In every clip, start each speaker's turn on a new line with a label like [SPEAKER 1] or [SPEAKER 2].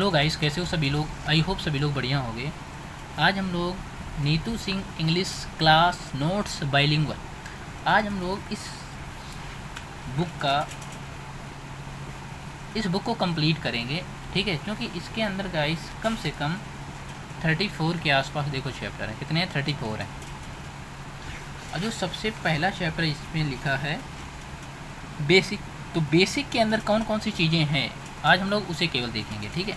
[SPEAKER 1] Hello guys, कैसे हो सभी लोग। आई होप सभी लोग बढ़िया होंगे। आज हम लोग Neetu Singh English class notes bilingual, आज हम लोग बुक का इस बुक को कंप्लीट करेंगे। ठीक है, क्योंकि इसके अंदर गाइस कम से कम 34 के आसपास देखो चैप्टर है। कितने हैं? 34 हैं। और जो सबसे पहला चैप्टर इसमें लिखा है बेसिक, तो बेसिक के अंदर कौन कौन सी चीज़ें हैं आज हम लोग उसे केवल देखेंगे। ठीक है,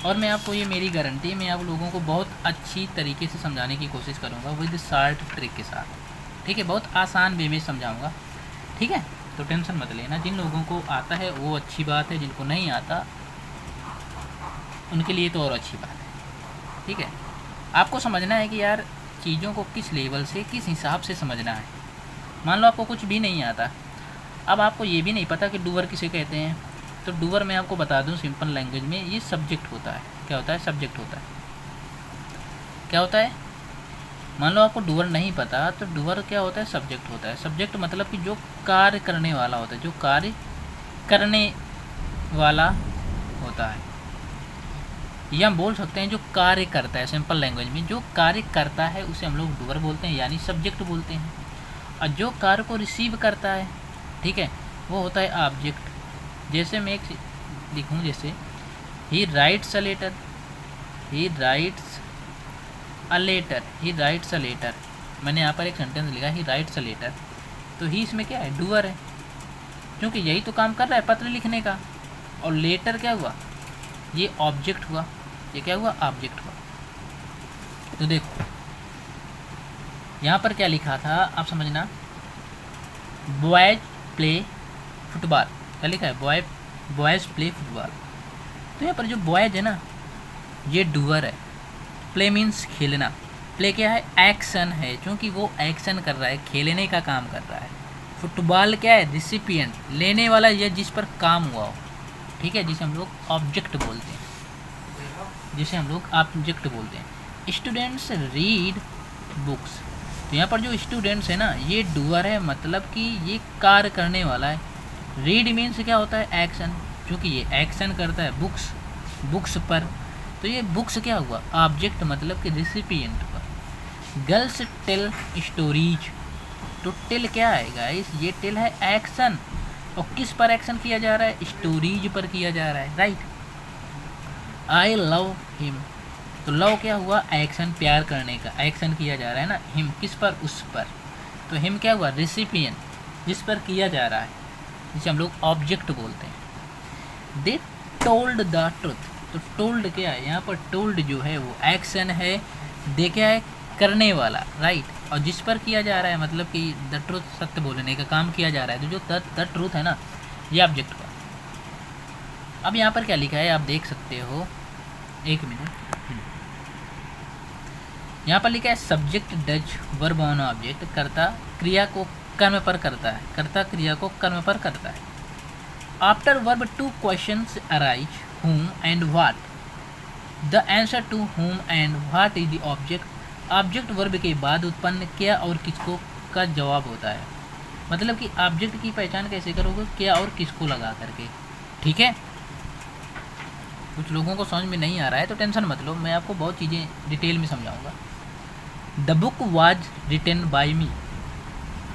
[SPEAKER 1] और मैं आपको ये मेरी गारंटी है, मैं आप लोगों को बहुत अच्छी तरीके से समझाने की कोशिश करूँगा विद शॉर्ट ट्रिक के साथ। ठीक है, बहुत आसान वे में समझाऊँगा। ठीक है, तो टेंशन मत लेना। जिन लोगों को आता है वो अच्छी बात है, जिनको नहीं आता उनके लिए तो और अच्छी बात है। ठीक है, आपको समझना है कि यार चीज़ों को किस लेवल से किस हिसाब से समझना है। मान लो आपको कुछ भी नहीं आता, अब आपको ये भी नहीं पता कि डूअर किसे कहते हैं, तो डूअर मैं आपको बता दूं सिंपल लैंग्वेज में, ये सब्जेक्ट होता है। क्या होता है? सब्जेक्ट होता है। क्या होता है? मान लो आपको डूअर नहीं पता, तो डूअर क्या होता है? सब्जेक्ट होता है। सब्जेक्ट मतलब कि जो कार्य करने वाला होता है, जो कार्य करने वाला होता है, या हम बोल सकते हैं जो कार्य करता है। सिंपल लैंग्वेज में जो कार्य करता है उसे हम लोग डूअर बोलते हैं, यानी सब्जेक्ट बोलते हैं। और जो कार्य को रिसीव करता है, ठीक है, वो होता है ऑब्जेक्ट। जैसे मैं एक लिखूँ, जैसे he writes a letter, he writes a letter, he writes a letter. मैंने यहाँ पर एक सेंटेंस लिखा, ही राइट्स अ लेटर, तो ही इसमें क्या है? डूअर है, क्योंकि यही तो काम कर रहा है पत्र लिखने का। और लेटर क्या हुआ? ये ऑब्जेक्ट हुआ। ये क्या हुआ? ऑब्जेक्ट हुआ। तो देखो यहाँ पर क्या लिखा था, आप समझना। बॉयज प्ले फुटबॉल, क्या लिखा है? Boys play football. तो यहाँ पर जो बॉयज है ना, ये डूअर है। प्ले मीन्स खेलना। प्ले क्या है? एक्शन है, क्योंकि वो एक्शन कर रहा है, खेलने का काम कर रहा है। फुटबॉल क्या है? रिसिपिएंट, लेने वाला, या जिस पर काम हुआ हो। ठीक है, जिसे हम लोग ऑब्जेक्ट बोलते हैं, जिसे हम लोग ऑब्जेक्ट बोलते हैं। स्टूडेंट्स रीड बुक्स, तो यहाँ पर जो स्टूडेंट्स है ना, ये डूअर है, मतलब कि ये कार्य करने वाला है। रीड मीन्स क्या होता है? एक्शन, क्योंकि ये एक्शन करता है बुक्स पर। तो ये बुक्स क्या हुआ? ऑब्जेक्ट, मतलब कि रिसिपिएंट पर। गर्ल्स टेल स्टोरीज, तो टेल क्या है गाइस? ये टेल है एक्शन, और किस पर एक्शन किया जा रहा है? स्टोरीज पर किया जा रहा है, राइट। आई लव हिम, तो लव क्या हुआ? एक्शन, प्यार करने का एक्शन किया जा रहा है ना। हिम किस पर? उस पर। तो हिम क्या हुआ? रिसिपिएंट, जिस पर किया जा रहा है, जिसे हम लोग ऑब्जेक्ट बोलते हैं। दे टोल्ड द ट्रुथ, तो टोल्ड क्या है? यहाँ पर टोल्ड जो है वो एक्शन है। दे क्या है? करने वाला, राइट। और जिस पर किया जा रहा है, मतलब कि द ट्रुथ, सत्य बोलने का काम किया जा रहा है। तो जो द ट्रुथ है ना, ये ऑब्जेक्ट हुआ। अब यहाँ पर क्या लिखा है आप देख सकते हो, एक मिनट। यहाँ पर लिखा है subject does verb on object, कर्ता क्रिया को कर्म पर करता है, कर्ता क्रिया को कर्म पर करता है। After verb two questions arise, whom and what, the answer to whom and what is the object। Object verb के बाद उत्पन्न क्या और किसको का जवाब होता है। मतलब कि ऑब्जेक्ट की पहचान कैसे करोगे? क्या और किसको लगा करके। ठीक है, कुछ लोगों को समझ में नहीं आ रहा है तो टेंशन मत लो, मैं आपको बहुत चीज़ें डिटेल में समझाऊंगा। The book was written by me,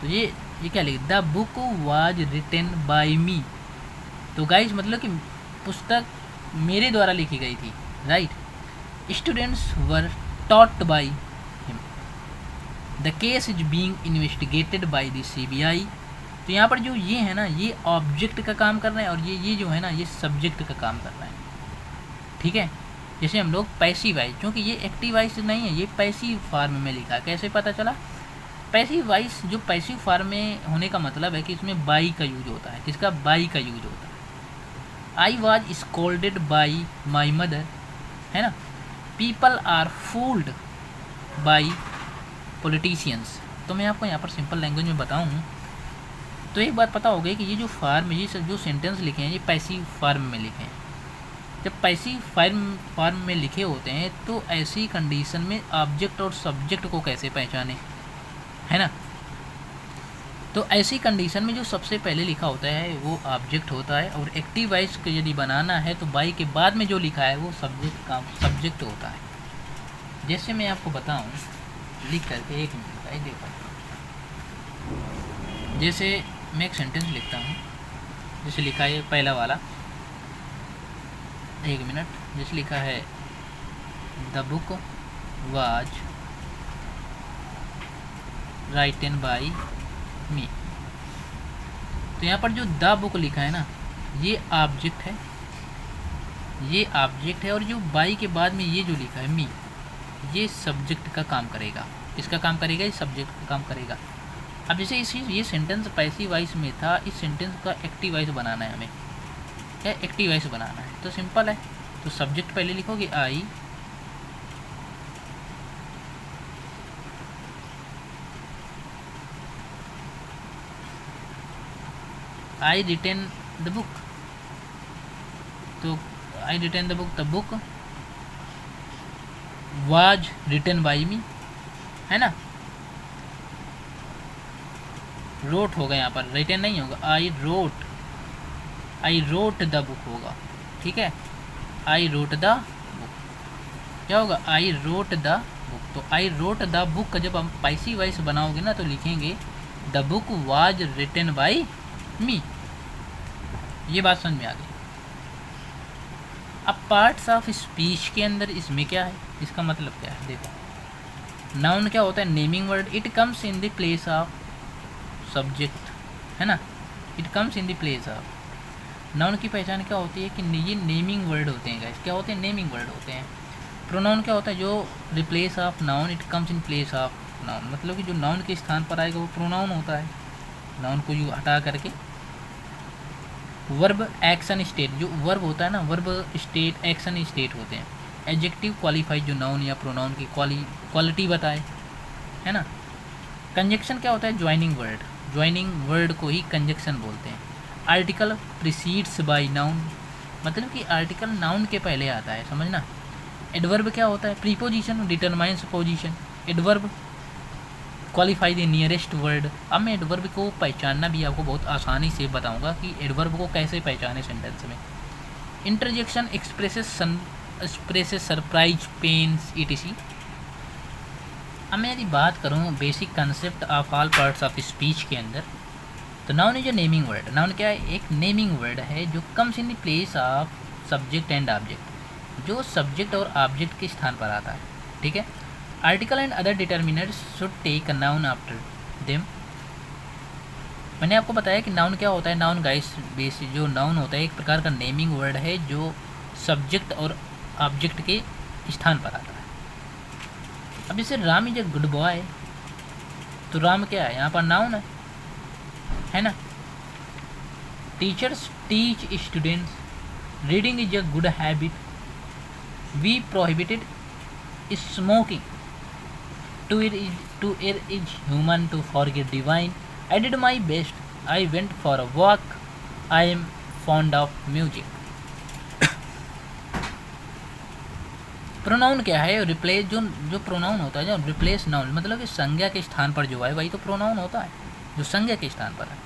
[SPEAKER 1] तो ये क्या लिखा? The book was written by me, तो गाइस मतलब कि पुस्तक मेरे द्वारा लिखी गई थी, right. Students were taught by him, the case is being investigated by the CBI। तो यहाँ पर जो ये है ना, ये ऑब्जेक्ट का काम कर रहे हैं, और ये जो है ना, ये सब्जेक्ट का काम कर रहे हैं। ठीक है, जैसे हम लोग पैसिव वाइज, क्योंकि ये एक्टिव वाइज नहीं है, ये पैसिव फॉर्म में लिखा है। कैसे पता चला? पैसिव वाइज, जो पैसिव फॉर्म में होने का मतलब है कि इसमें बाई का यूज होता है। किसका? बाई का यूज होता है। I was scolded by my mother, है ना। People are fooled by politicians. तो मैं आपको यहाँ पर सिंपल लैंग्वेज में बताऊँ तो एक बात पता हो गई कि ये जो फॉर्म, ये जो सेंटेंस लिखे हैं, ये पैसिव फॉर्म में लिखे हैं। जब पैसिव फॉर्म में लिखे होते हैं तो ऐसी कंडीशन में ऑब्जेक्ट और सब्जेक्ट को कैसे पहचाने, है ना। तो ऐसी कंडीशन में जो सबसे पहले लिखा होता है वो ऑब्जेक्ट होता है, और एक्टिव वॉइस को यदि बनाना है तो बाई के बाद में जो लिखा है वो सब्जेक्ट होता है। जैसे मैं आपको बताऊं लिख करके, एक मिनट का देखो, जैसे मैं एक सेंटेंस लिखता हूँ, जैसे लिखा है पहला वाला, एक मिनट, जैसे लिखा है the book was written by me. तो यहाँ पर जो द बुक लिखा है ना, ये ऑब्जेक्ट है, ये ऑब्जेक्ट है, और जो बाई के बाद में ये जो लिखा है मी, ये सब्जेक्ट का काम करेगा। इसका काम करेगा, ये सब्जेक्ट का काम करेगा। अब जैसे ये सेंटेंस पैसिव वॉइस में था, इस सेंटेंस का एक्टिव वॉइस बनाना है हमें, क्या एक्टिव वॉइस बनाना है, तो सिंपल है। तो सब्जेक्ट पहले लिखोगे आई रिटेन द बुक, तो I written the book was written by me, है ना। रोट होगा यहाँ पर, रिटेन नहीं होगा, आई रोट द बुक होगा, ठीक है। आई रोट द बुक क्या होगा, आई रोट द बुक। तो आई रोट द बुक जब हम पैसिव वॉइस बनाओगे ना तो लिखेंगे the book was written by me. ये बात समझ में आ गई। अब पार्ट्स ऑफ स्पीच के अंदर इसमें क्या है, इसका मतलब क्या है, देखो नाउन क्या होता है, naming word, it comes in the place of subject, है ना, it comes in the place of. Noun की पहचान क्या होती है कि ये नेमिंग वर्ड होते हैं गाइस, क्या होते हैं, नेमिंग वर्ड होते हैं। प्रोनाउन क्या होता है, जो replace of noun, it comes in place of noun, मतलब कि जो नाउन के स्थान पर आएगा वो प्रोनाउन होता है, नाउन को यू हटा करके। वर्ब एक्शन स्टेट, जो वर्ब होता है ना, वर्ब स्टेट एक्शन स्टेट होते हैं। एडजेक्टिव क्वालिफाई, जो नाउन या प्रोनाउन की क्वालिटी बताए, है ना। कंजक्शन क्या होता है, ज्वाइनिंग वर्ड, ज्वाइनिंग वर्ड को ही कंजक्शन बोलते हैं। आर्टिकल प्रीसीड्स बाय नाउन, मतलब कि आर्टिकल नाउन के पहले आता है, समझना। एडवर्ब क्या होता है, preposition determines position. Adverb qualify the nearest word. अब मैं एडवर्ब को पहचानना भी आपको बहुत आसानी से बताऊंगा कि एडवर्ब को कैसे पहचाने सेंटेंस में। Interjection expresses surprise, pains, ETC. अब मैं यदि बात करूँ basic concept of all parts of speech के अंदर, तो noun is a naming word. Noun क्या है, एक नेमिंग वर्ड है जो comes in the place of subject and object, जो सब्जेक्ट और ऑब्जेक्ट के स्थान पर आता है, ठीक है। Article and other determiners should take a noun after them. मैंने आपको बताया कि नाउन क्या होता है। नाउन गाइस बेसिक जो नाउन होता है एक प्रकार का नेमिंग वर्ड है जो सब्जेक्ट और ऑब्जेक्ट के स्थान पर आता है। अब जैसे Ram is a good boy, तो राम क्या है, यहाँ पर नाउन है ना। Teachers teach students, reading is a good habit, we prohibited smoking, to err is human, to forget divine, I did my best, I went for a walk, I am fond of music। Pronoun क्या है, replace, जो pronoun होता है, जो replace noun, मतलब कि संज्ञा के स्थान पर जो है वही तो प्रोनाउन होता है, जो संज्ञा के स्थान पर है।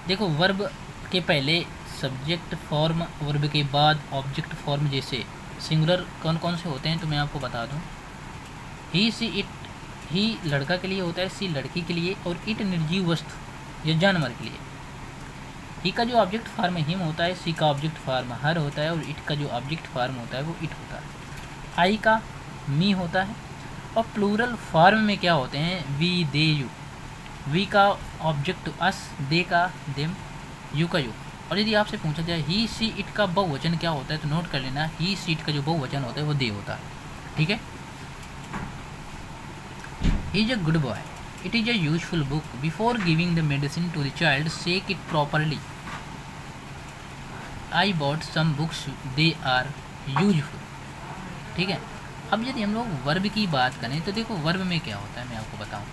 [SPEAKER 1] देखो वर्ब के पहले सब्जेक्ट फॉर्म, वर्ब के बाद ऑब्जेक्ट फॉर्म, जैसे सिंगुलर कौन कौन से होते हैं तो मैं आपको बता दूं। ही, सी, इट, ही लड़का के लिए होता है, सी लड़की के लिए, और इट निर्जीव वस्तु या जानवर के लिए। ही का जो ऑब्जेक्ट फॉर्म हिम होता है, सी का ऑब्जेक्ट फॉर्म हर होता है, और इट का जो ऑब्जेक्ट फॉर्म होता है वो इट होता है। आई का मी होता है, और प्लूरल फॉर्म में क्या होते हैं, वी, दे, यू। वी का ऑब्जेक्ट अस, दे का देम, यू का यू। और यदि आपसे पूछा जाए ही, सी, इट का बहुवचन क्या होता है तो नोट कर लेना, ही, सी, इट का जो बहुवचन होता है वो दे होता है, ठीक है। He is a good boy, it is a useful book, before giving the medicine to the child shake it properly, I bought some books, they are useful, ठीक है। अब यदि हम लोग वर्ब की बात करें तो देखो वर्ब में क्या होता है मैं आपको बताऊं।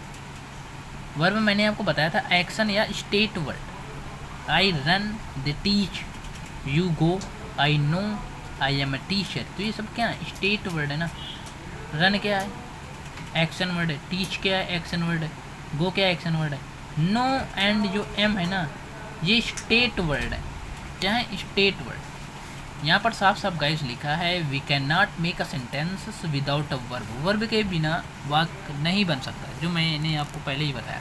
[SPEAKER 1] वर्ब मैंने आपको बताया था एक्शन या state word. I run, they teach, you go, I know, I am a teacher. तो ये सब क्या है, स्टेट वर्ड है ना। रन क्या है, एक्शन वर्ड है। टीच क्या है, एक्शन वर्ड है। गो क्या एक्शन वर्ड है, नो एंड जो एम है ना ये स्टेट वर्ड है, क्या है स्टेट वर्ड। यहाँ पर साफ साफ गाइस लिखा है we can not make a sentence without a verb, verb के बिना वाक्य नहीं बन सकता, जो मैंने आपको पहले ही बताया।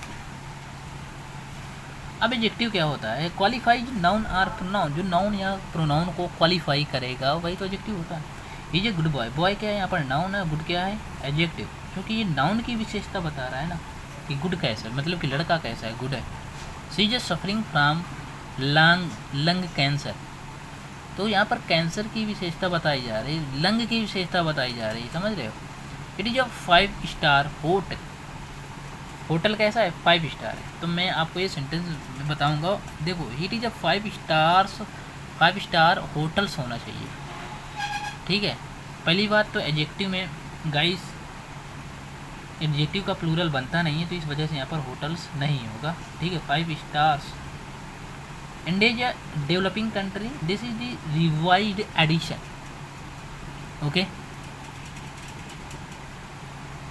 [SPEAKER 1] अब एडजेक्टिव क्या होता है, क्वालिफाइज नाउन आर प्रोनाउन, जो नाउन या प्रोनाउन को क्वालिफाई करेगा वही तो एडजेक्टिव होता है। Is a good boy, boy क्या है यहाँ पर नाउन है, गुड क्या है एडजेक्टिव, क्योंकि ये नाउन की विशेषता बता रहा है ना कि गुड कैसा है, मतलब कि लड़का कैसा है, गुड है। She is suffering from lung cancer, तो यहाँ पर कैंसर की विशेषता बताई जा रही है, लंग की विशेषता बताई जा रही है, समझ रहे हो। It is a 5 star hotel, hotel कैसा है 5 स्टार है। तो मैं आपको ये सेंटेंस बताऊंगा, देखो it is a 5 star hotels होना चाहिए, ठीक है। पहली बात तो एडजेक्टिव में गाइस एडजेक्टिव का प्लूरल बनता नहीं है, तो इस वजह से यहाँ पर होटल्स नहीं होगा, ठीक है। 5 stars. India developing country, this is the revised edition, okay.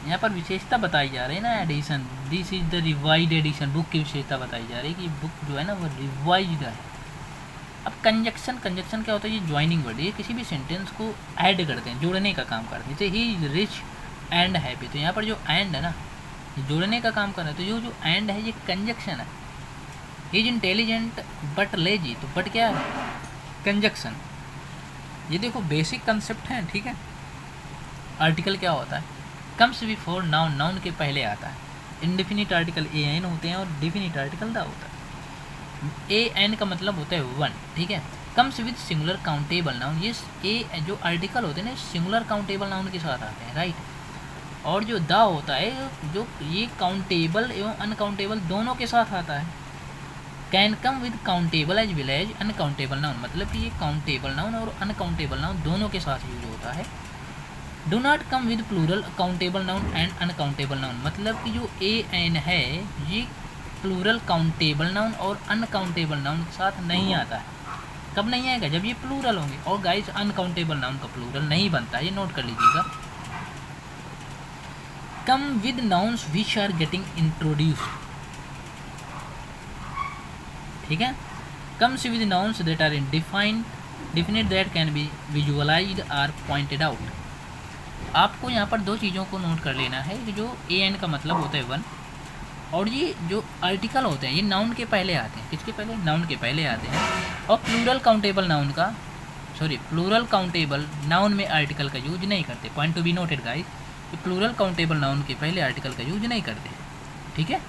[SPEAKER 1] यहाँ पर विशेषता बताई जा रही है ना edition, this is the revised edition, book की विशेषता बताई जा रही है कि बुक जो है ना वो रिवाइज्ड है। अब कंजक्शन, कंजक्शन क्या होता है, ये ज्वाइनिंग वर्ड, ये किसी भी सेंटेंस को ऐड करते हैं, जोड़ने का काम करते हैं। जैसे he is rich and happy, तो यहाँ पर जो एंड है ना ये जोड़ने का काम कर रहा है, तो जो एंड है ये कंजक्शन है। He is intelligent but lazy, तो बट क्या है कंजक्शन। ये देखो बेसिक कंसेप्ट है, ठीक है। आर्टिकल क्या होता है, कम्स बिफोर नाउन, नाउन के पहले आता है। इंडेफिनिट आर्टिकल ए एन होते हैं और डिफिनिट आर्टिकल द होता है। ए एन का मतलब होता है वन, ठीक है। Comes with singular countable noun, ये ए जो आर्टिकल होते हैं ना सिंगुलर काउंटेबल नाउन के साथ आते हैं, राइट। और जो द होता है जो ये काउंटेबल एवं अनकाउंटेबल दोनों के साथ आता है। Can come with countable as well as uncountable noun, मतलब कि ये काउंटेबल नाउन और अनकाउंटेबल नाउन दोनों के साथ यूज होता है। Do not come with plural countable noun and uncountable noun, मतलब कि जो ए एन है ये प्लूरल काउंटेबल नाउन और अनकाउंटेबल नाउन के साथ नहीं आता है। कब नहीं आएगा, जब ये प्लूरल होंगे। और गाइस अनकाउंटेबल नाउन का प्लूरल नहीं बनता, ये नोट कर लीजिएगा। Come with nouns which are getting introduced, ठीक है। Comes with nouns that are defined definite that can be visualised or pointed out. आपको यहाँ पर दो चीज़ों को नोट कर लेना है कि जो ए एन का मतलब होता है वन, और ये जो आर्टिकल होते हैं ये नाउन के पहले आते हैं, किसके पहले, नाउन के पहले आते हैं। और प्लूरल काउंटेबल नाउन का प्लूरल काउंटेबल नाउन में आर्टिकल का यूज नहीं करते। Point to be noted guys, कि प्लूरल काउंटेबल नाउन के पहले आर्टिकल का यूज नहीं करते, ठीक है।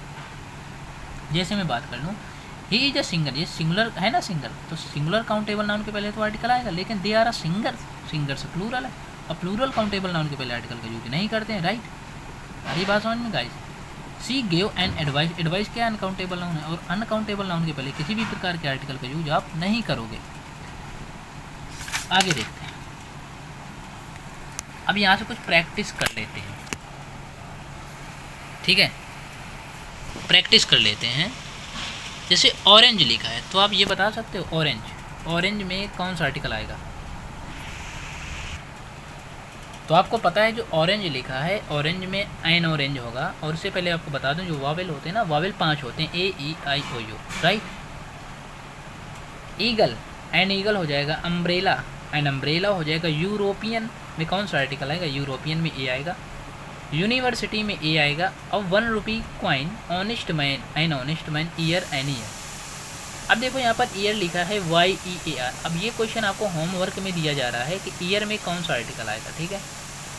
[SPEAKER 1] जैसे मैं बात कर लूँ ही इज अ सिंगर, ये सिंगुलर है ना सिंगर, तो सिंगुलर काउंटेबल नाउन के पहले तो आर्टिकल आएगा, लेकिन they are a singer, singer से प्लूरल है। और प्लूरल काउंटेबल नाउन के पहले आर्टिकल का यूज नहीं करते हैं, राइट। अरे बात समझ में guys. C gave an advice, advice क्या अनकाउंटेबल नाउन है, और अनकाउंटेबल नाउन के पहले किसी भी प्रकार के आर्टिकल का यूज आप नहीं करोगे। आगे देखते हैं, अब यहाँ से कुछ प्रैक्टिस कर लेते हैं, ठीक है। प्रैक्टिस कर लेते हैं। जैसे ऑरेंज लिखा है, तो आप ये बता सकते हो ऑरेंज, ऑरेंज में कौन सा आर्टिकल आएगा। तो आपको पता है जो ऑरेंज लिखा है ऑरेंज में एन ऑरेंज होगा। और उससे पहले आपको बता दूं जो वावेल होते हैं ना, वावेल 5 होते हैं, A E I O U, right. Eagle, an eagle हो जाएगा। अम्ब्रेला, एन अम्ब्रेला हो जाएगा। यूरोपियन में कौन सा आर्टिकल आएगा, यूरोपियन में ए आएगा। यूनिवर्सिटी में ए आएगा। और 1 rupee coin, honest man, an honest man, year, an year. अब देखो यहाँ पर ईयर लिखा है YEAR। अब ये क्वेश्चन आपको होमवर्क में दिया जा रहा है कि ईयर में कौन सा आर्टिकल आएगा, ठीक है।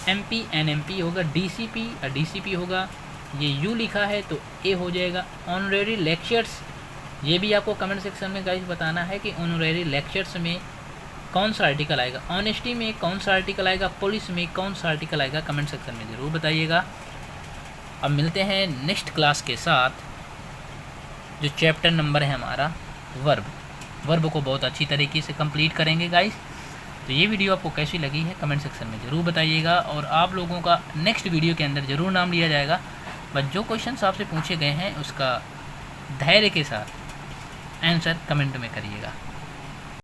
[SPEAKER 1] MP NMP होगा। DCP होगा। ये U लिखा है तो A हो जाएगा। ऑनरेरी लेक्चर्स, ये भी आपको कमेंट सेक्शन में गाइस बताना है कि ऑनरेरी लेक्चर्स में कौन सा आर्टिकल आएगा, ऑनेस्टी में कौन सा आर्टिकल आएगा, पुलिस में कौन सा आर्टिकल आएगा, कमेंट सेक्शन में ज़रूर बताइएगा। अब मिलते हैं नेक्स्ट क्लास के साथ। जो चैप्टर नंबर है हमारा वर्ब को बहुत अच्छी तरीके से कंप्लीट करेंगे गाइस। तो ये वीडियो आपको कैसी लगी है कमेंट सेक्शन में ज़रूर बताइएगा, और आप लोगों का नेक्स्ट वीडियो के अंदर ज़रूर नाम लिया जाएगा। बस जो क्वेश्चन आपसे पूछे गए हैं उसका धैर्य के साथ आंसर कमेंट में करिएगा।